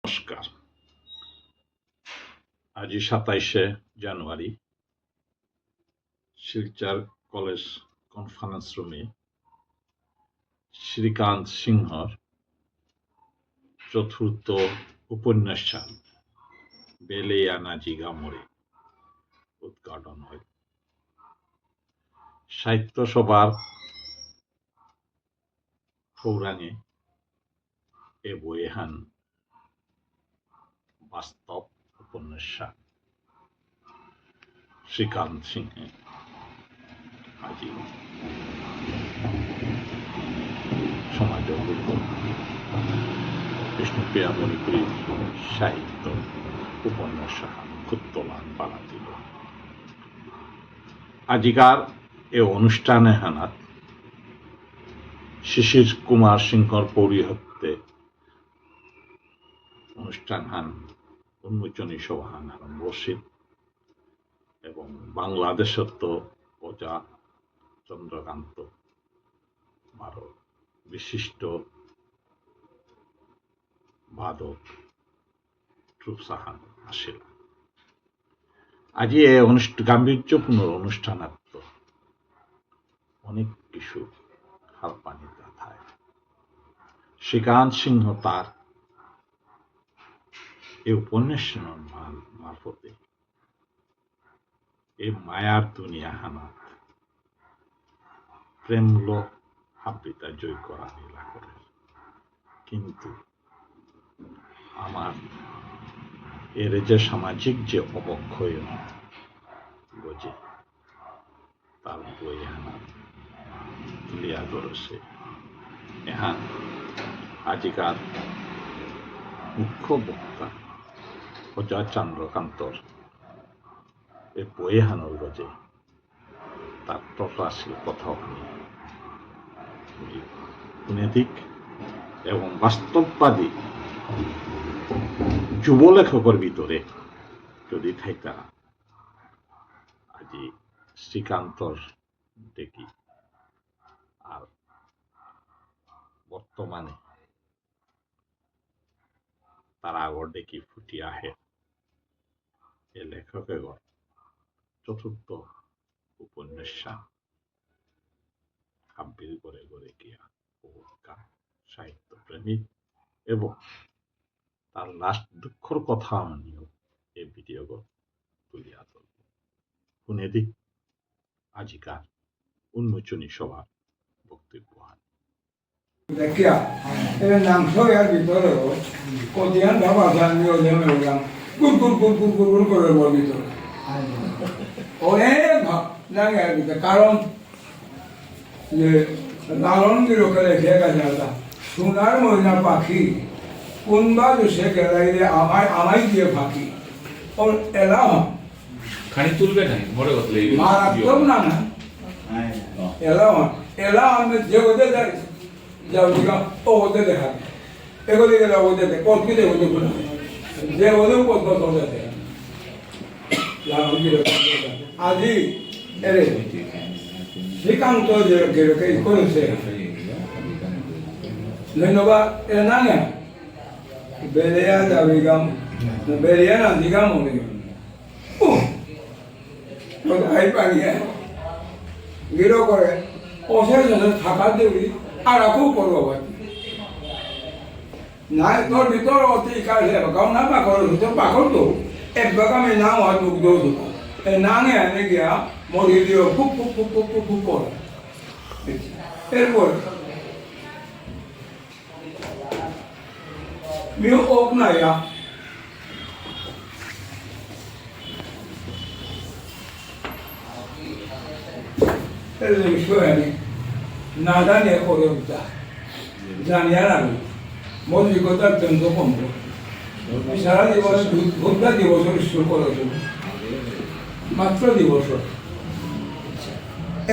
নমস্কার। আজ ২৭শে জানুয়ারি Silchar college conference রুমে শ্রীকান্ত সিংহর চতুর্থ উপন্যাস বেলেয়ানা জিগামরে উদ্ঘাটন হয়। সাহিত্য সভার খৌরাঙে এ বইহান বাস্তব উপন্যাস শ্রীকান্ত সিংহে আজি সমাজ বিষ্ণুপ্রিয়া মণিপুরী সাহিত্য উপন্যাস খুত্তলান বানা দিল। আজিকার এ অনুষ্ঠানে হানাত শিশির কুমার সিংহর পৌরোহিত্যে অনুষ্ঠান হান উন্মোচনী সভাহান আরম্ভ হচ্ছে এবং বাংলাদেশত প্রজা চন্দ্রকান্ত বারো বিশিষ্ট বাদক ট্রুপসাহান আসিল। আজি এ গাম্ভীর্যপূর্ণ অনুষ্ঠানাত্ম অনেক কিছু হালপানি গাথায়। শ্রীকান্ত সিংহ তার এই উপন্যাস মারফতে এই মায়ার দুনিয়া হানাত প্রেমল হাবৃতা জয় করা নীলা করে। কিন্তু আমার এর যে সামাজিক যে অবক্ষয় গজে তার বই হানাত তুলিয়া ধরেছে। এহান আজিকার মুখ্য বক্তা প্রজা চন্দ্রকান্তর এই বই হানোর গজে তার প্রকাশী কথাও নৈতিক এবং বাস্তববাদী যুব লেখকের ভিতরে যদি থাইতা আজি শ্রীকান্তর দেখি আর বর্তমানে তার আগর দেখি ফুটি আহে এ লেখকের চতুর্থ উপন্যাস আবৃত্তি করে করে গিয়া সাহিত্য প্রেমিক এবং তার লাস্ট দুঃখর কথা নিয়েও এই ভিডিও তুলিয়া ধরব। শুনে দিক আজিকার উন্মোচনী সভার বক্তব্য। দেখিয়া এর নাংশ এর ভিতরে কদিয়ান ভাবা জানিও জমে উড়াম গুড় গুড় গুড় গুড় গুড় গুড় করে বল ভিতরে অনেক লাগে এর ভিতরে। কারণ যে লালন গিরোকে লেখে গেছে সোনার ময়না পাখি কোনবা সে গেলাইলে আমায় দিয়ে ফাঁকি ওর এলা খানি তুলবে না বড় কথা লাগবে মারাত্মক না না এলা আমি যে ওদের যাও দিকা ও ওদের দেখা এগুলি গেলে ওদের দেখ কতকি দেখ ওদের গুলো যে ওদের কত ওদের দেখ আজি এরে শ্রীকান্ত যে গেরকে করেছে ধন্যবাদ এ না না বেলিয়া যাবিগাম বেলিয়া না দিগাম হবে আই পারিয়ে গিরো করে ওসের জন্য থাকা দেবি আর খুব করবো না তোর ভিতর অতি কাজ গাও না পাখর ভিতর পাখর তো এক বাগামে নাম হয় মুখ দৌ এই নাঙে এনে গিয়া মরি দিও খুব খুব খুব খুব খুব খুব করে এরপর মিও ওক না ইয়া এর বিষয় না জানিয়ে করে উঠা জানিয়ে আমি মৌলিকতার তন্ত্র কম সারা জীবনে ভোগটা দিবসের শুরু করেছিল মাত্র দিবস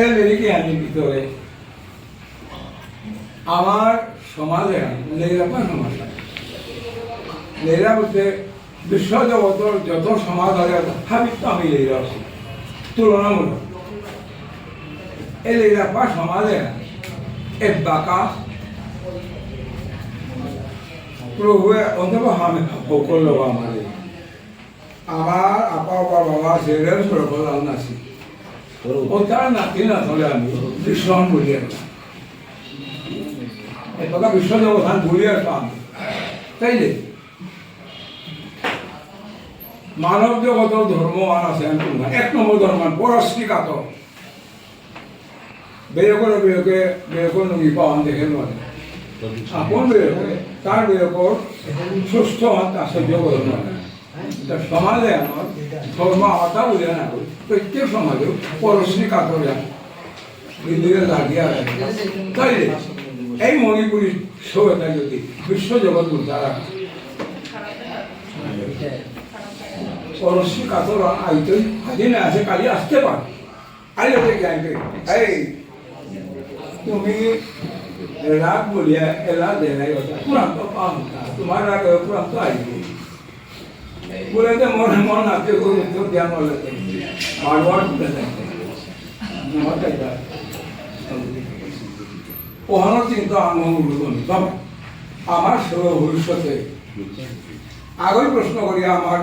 এর লিখে আনি ভিতরে আমার সমাজে লেরাপা সমাজ লেরা বলতে বিশ্ব জগতের যত সমাজ আছে হাবিত আমি লেরা আছি তুলনামূলক এই লেরাপা সমাজে এক বাঁকা প্ৰভুৱে অন্তত আমি সকলো আমাৰ আপা বাবা জেৰেল সৰ্বলাল নাছিল তাৰ নাতি নাথলে আমি বিশ্বন বুলি এটা বিশ্ব জগতান বলি আছো আমি তাই যে মানৱ জগতৰ ধৰ্মৱান আছে এক নম্বৰ ধৰ্মৱান পৰশ্রীকাত বেয়কৰ নদী পাওয়ান দেখে নোৱাৰে আপন বেয়কে তাৰ বেয়কৰ সুস্থ আশ্চর্য করে নোৱাৰে সমাজে আমার ধর্ম আওতা বুঝে না প্রত্যেক সমাজেও পরশ্রী কাতরে দিদিকে লাগিয়ে তাই এই মণিপুরী সভ্যতা যদি বিশ্বজগৎ উদ্ধার পরশ্রী কাতর আইতে আজি না আছে কালি আসতে পারে আইলে আইতে এই তুমি রাগ বলিয়া এলা দেনাই পুরান্ত পাম তোমার রাগ পুরান্ত আইবে বলে যে মনে মন আছে জ্ঞান বলতে বারবার ওহানোর চিন্তা তবে আমার ভবিষ্যতে আগেই প্রশ্ন করিয়া আমার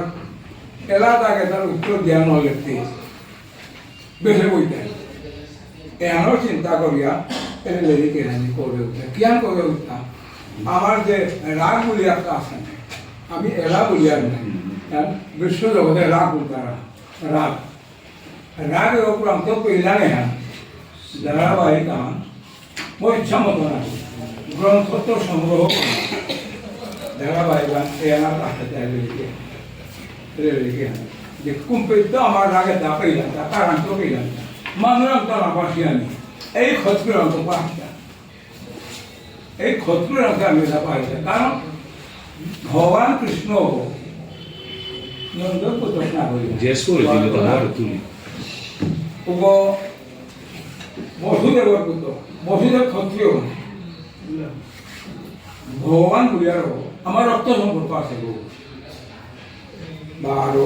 এলাকাকে তার উত্তর জ্ঞান লেখতে বেশি বইতে এহানোর চিন্তা করিয়া কেনানি করে উঠে জ্ঞান করে উঠতাম আমার যে রাগ বলি একটা আছে আমি এলা বলিয়ার নাই বিশ্বজগতে রাগ উদ্ধারা রাগ রাগের ওপর আমি তো পেলা নেই ধারাবাহিক আমার মই ইচ্ছা মতো না গ্রন্থ তো সংগ্রহ ধারাবাহিক এনার কাছে যে কুম্পিত আমার রাগে তা পেলাম তা কারণ তো পেলাম মানুষ তো না পাশি আনি এই ক্ষত্রিয় অন্ত পাশটা এই ক্ষত্রিয় অঙ্কে আমি এটা পাইছি কারণ ভগবান কৃষ্ণ বসুদেবর পুত্র বসুদেব ক্ষত্রিয় ভগবান বুঝিয়ার আমার রক্ত সম্পর্ক আছে আরো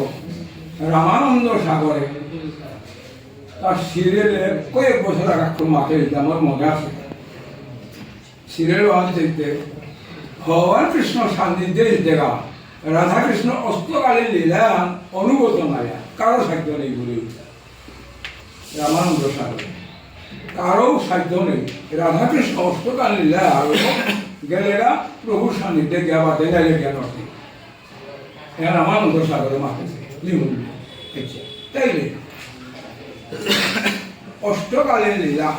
রামানন্দ সাগরে তার সিরিয়ালে কয়েক বছর আগে মাঠে আমার মনে আছে সিরিয়াল আনতে ভগবান কৃষ্ণ সান্নিধ্যে দেখা রাধাকৃষ্ণ অস্তকালীন লীলা অনুগত নাই কারো সাধ্য নেই বলে রামানন্দ সাগর কারো সাধ্য নেই রাধাকৃষ্ণ অস্তকালীন লীলা আর গেলেরা প্রভুর সান্নিধ্যে গিয়া বাদে নাইলে জ্ঞান অর্থে রামানন্দ সাগরে মাঠেছে লিমুন তাইলে অষ্টকালীন লীলা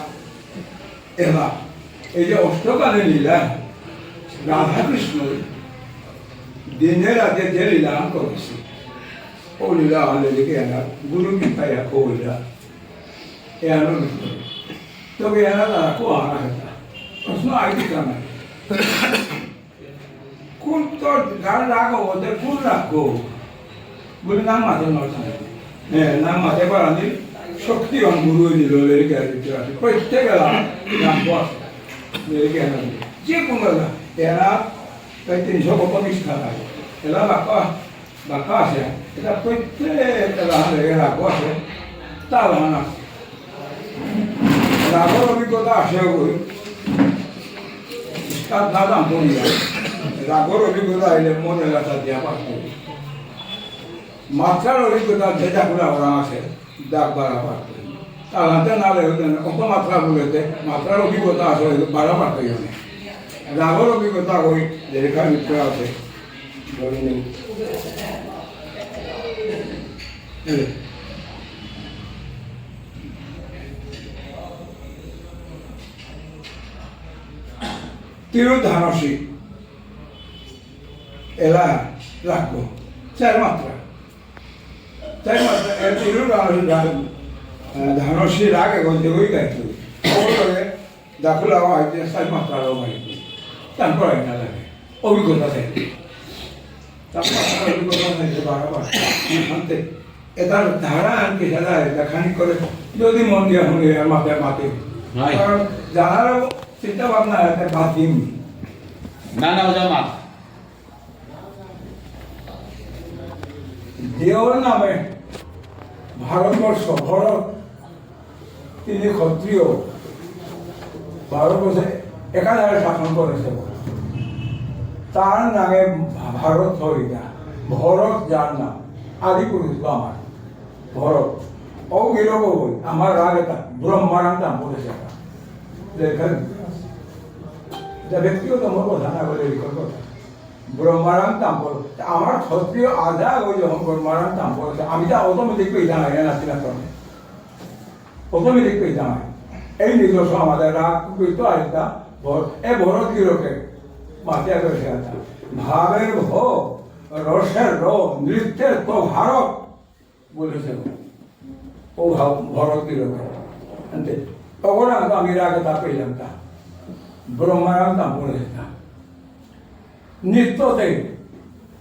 এবার এই যে অষ্টকালীন লীলা রাধাকৃষ্ণ দিনে রাতে যে লীলা করেছে ও লীলা হলে লিখে আনা গুরু কৃপায় ও লীলা এনো তবে এনা তারা কো আনা হেতা প্রশ্ন আইডি কানা কোন তোর গান রাখো ওদের কোন রাখো বলে নাম মাঝে নয় হ্যাঁ নাম মাঝে পারানি শক্তিবান গুরু নিল লিখে আছে প্রত্যেকেরা নাম বস লিখে আনা যে কোনো এরা প্রায় 300 প্রতিষ্ঠা থাকে এরা বাঁকা আছে এটা প্রত্যেক রাগ আছে তার আছে রাগর অভিজ্ঞতা আছে বই তার দাদা মরিয়া রাগর অভিজ্ঞতা আইলে মনে এলাকা দিয়া পারত মাত্রার অভিজ্ঞতা যেটা করে ওরা আছে দাগ বাড়া পারত তার হাতে না লেগে কত মাত্রা বলেতে মাত্রার অভিজ্ঞতা আছে বাড়া পারত রাগর অভিজ্ঞতা ওই রেখা মিত্র আছে তিরুধানসী এলা রাখবো 4 মাত্রা এর তিরুধানসী রাগে গঞ্জে ওই গাইতো ওগুলোকে দাখুলা হয়তো 4 মাত্রারও গাইতো তারপর না লাগে অভিজ্ঞতা থাকে তারপর অভিজ্ঞতা থাকে বারবার আনতে এটার ধারা আনকে খেলা দেখানি করে যদি মন দিয়ে হলে আর মাথায় মাতে কারণ জানারও চিন্তা ভাবনা একটা বাতিম না না ওটা মাত দেওর নামে ভারতবর্ষ ভারত তিনি ক্ষত্রিয় ভারতবর্ষে 1000 শাসন করেছে তার নামে ভারত হরিদা ভরত যার নাম আদি পুরুষ আমার ভরত ও গেল বই আমার রাগ এটা ব্রহ্মারাম নাম বলেছে লেখেন এটা ব্যক্তিগত মোর কথা না বলে লিখন কথা ব্রহ্মারাম তাম্পল আমার ক্ষত্রিয় আধা ওই যখন ব্রহ্মারাম তাম্পল আমি যা অটোমেটিক পেয়ে জানাই না নাচি না অটোমেটিক পেয়ে জানাই এই নিজস্ব আমাদের রাগ তো আরেকটা এ ভরত গিরকে মাতিয়া করে শেখাতা ভাবের ভ রসের র নৃত্যের তো ভারত বলেছে ও ভরত গিরকে তখন আমি রাগে তা পেলাম তা ব্রহ্মারাম তা বলেছে নৃত্যতে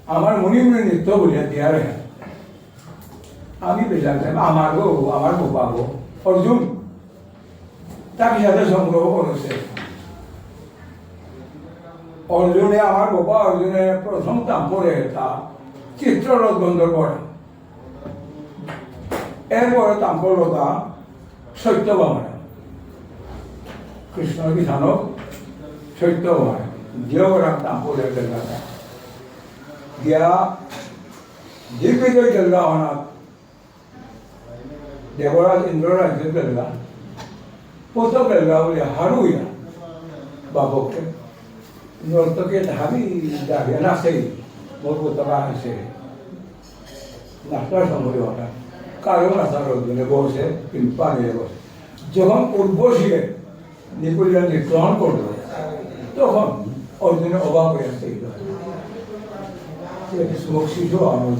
আমার মণিপুরের নৃত্য বলিয়া দিয়া রে আমি পেলাম আমার গো পাবো অর্জুন তাকে সাথে সংগ্রহ করেছে অর্জুনে আমার বাবা অর্জুনের প্রথম তাম্পরে তা চিত্ররথ গন্ধর্বর এরপরে তাম্পরতা সত্যবামা কৃষ্ণ কি জানক সত্যবামা দেওরাম তাম্পরের দেলগা দিয়া দিগ্বিজয় দেলগা অনাথ দেবরাজ ইন্দ্ররাজ্যের দেলগা প্রথম দেলগা বলে হারুইয়া বাবককে নর্তকে ধাবি দাঁড়িয়ে নাচেই মোর পোতাকা আছে নাচটার সময় হঠাৎ কারো নাচার জন্য বসে কিন্তু পানিয়ে বসে যখন উর্বশীকে নিপুলিয়া নিগ্রহণ করলো তখন অর্জুনের অভাব হয়ে আসছে শিশু আমার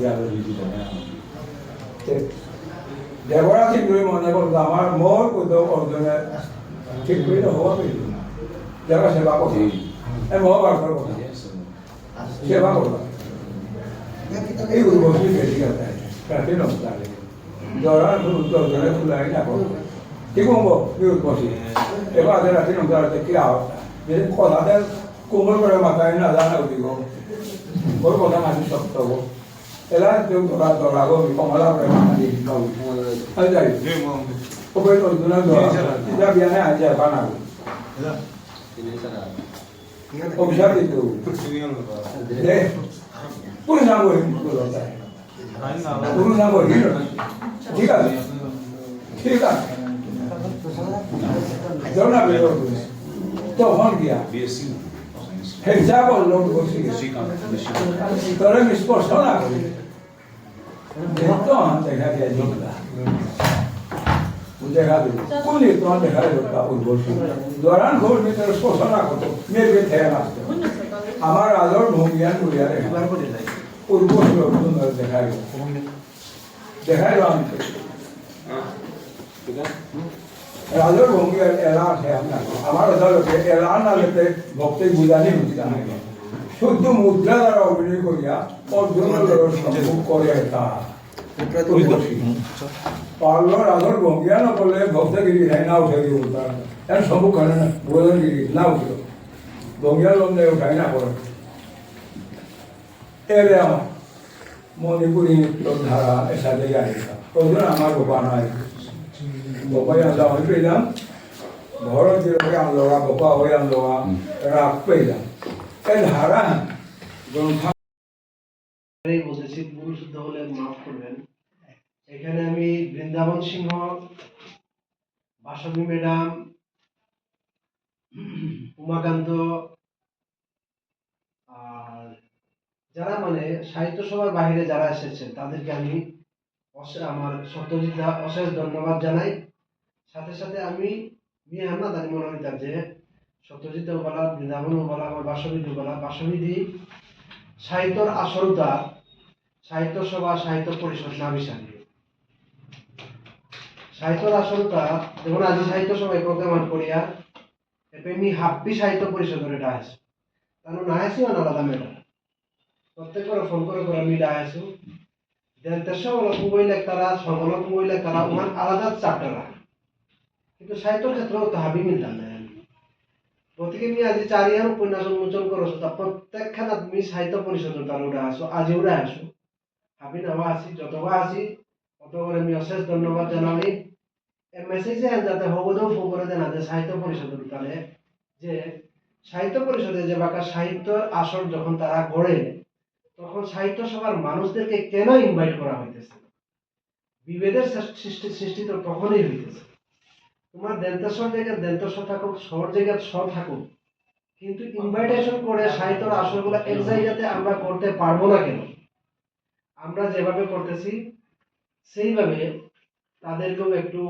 দেবরাজ ইন্দ্রই মনে করতো আমার মোর কোথাও অর্জুনের ঠিক করে হওয়া পেল না যারা সেবা করছে মহাভারতের কথা সেবা করবা এই উর্বশী বেশি কথা প্রাচীন নমস্কার জরার উত্তর খুলাই না করবো ঠিক হবো এই উর্বশী এবার রাত্রি নমস্কার কি আওয়াজটা যে কথাদের কোমল করে মাথায় না জানা উঠিব ওর কথা মাঝে শক্ত হবো এলা কেউ ধরা ধরাবো কমলা করে মাথা দিয়ে দিতে যাই ওপরে অর্জুনের যা বিয়ানে আজ বানাবো অভিশাপ দিত পুরুষাঙ্গ পুরুষাঙ্গ ঠিক আছে ঠিক আছে তখন গিয়া হিংসা করলো তোরে স্পষ্ট না করি দেখা দিয়া জিতলা দেখা দিল কোন তোমার দেখা দিল উর্বশী দরান ঘোর ভিতরে স্পষ্ট না করতো মেয়েকে থেকে আসতো আমার আদর ভঙ্গিয়ান করিয়া দেখা উর্বশী সুন্দর দেখাই দেখাইল আমি রাজর ভঙ্গি এলা আছে আপনার আমার আদালতে এলা না লেতে ভক্তি বুঝানি হচ্ছে শুদ্ধ মুদ্রা দ্বারা অভিনয় করিয়া অর্জুনের সম্মুখ করে তা পারল রাজর ভঙ্গিয়া না করলে ভক্তগিরি না উঠে দিয়ে উঠার এর সম্মুখ করে না বোধনগিরি না উঠল ভঙ্গিয়া লম্বে উঠাই না করে এরে আমার মণিপুরী ধারা এসা জায়গায় অর্জুন আমার গোপা নয় Bapak yang sama pegang, bahwa dia pegang lora bapak yang lora rak pegang. Kan haran, belum. এই বলতেছি ভুল শুদ্ধ হলে মাফ করবেন। এখানে আমি বৃন্দাবন সিংহ, বাসবী ম্যাডাম, উমাকান্ত আর যারা মানে সাহিত্য সভার বাইরে যারা এসেছেন তাদেরকে আমি আমার সত্যজিৎ অশেষ ধন্যবাদ জানাই। সাথে সাথে আমি মিয়াহান্না দানি মনোনীত যে সত্যজিৎ বলা বৃন্দাবন বলা আমার বাসবী বলা বাসবীদি সাহিত্যর আসলতা সাহিত্য সভা সাহিত্য পরিষদ না বিচারি সাহিত্যর আসলতা যেমন আজি সাহিত্য সভায় প্রোগ্রাম করিয়া এমনি হাব্বি সাহিত্য পরিষদের এটা আছে তাহলে না আসি আলাদা মেটা প্রত্যেকবার ফোন করে করে আমি ডাইছো দেন তেসব মোবাইল তারা সংগঠন মোবাইল তারা ওখানে আলাদা চ্যাপ্টার রাখে কিন্তু সাহিত্যের ক্ষেত্রেও তো হাবি মিলতাম না গতিকে আমি আজি চারিয়ান উপন্যাস উন্মোচন করছো তা প্রত্যেকখানা তুমি সাহিত্য পরিষদের তার উঠে আসো আজি উঠে আসো হাবি নামা আছি যতবা আছি অত করে আমি অশেষ ধন্যবাদ জানালি মেসেজে যাতে হবদেও ফোন করে দেন যে সাহিত্য পরিষদের তাহলে যে সাহিত্য পরিষদে যে বাঁকা সাহিত্য আসর যখন তারা গড়ে, তখন সাহিত্য সভার মানুষদেরকে কেন ইনভাইট করা হইতেছে? বিভেদের সৃষ্টি তো তখনই হইতেছে। তোমার দেন্তেশ্বর জায়গায় দেন্তেশ্বর থাকুক, শহর জায়গায় শহর থাকুক, কিন্তু ইনভাইটেশন করে সাহিত্যের আসরগুলো এক জায়গাতে আমরা করতে পারবো না কেন? আমরা যেভাবে করতেছি সেইভাবে তাদেরকেও একটু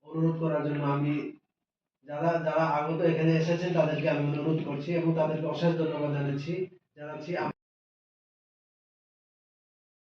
অনুরোধ করার জন্য আমি যারা যারা আগত এখানে এসেছেন তাদেরকে আমি অনুরোধ করছি এবং তাদেরকে অশেষ ধন্যবাদ জানাচ্ছি।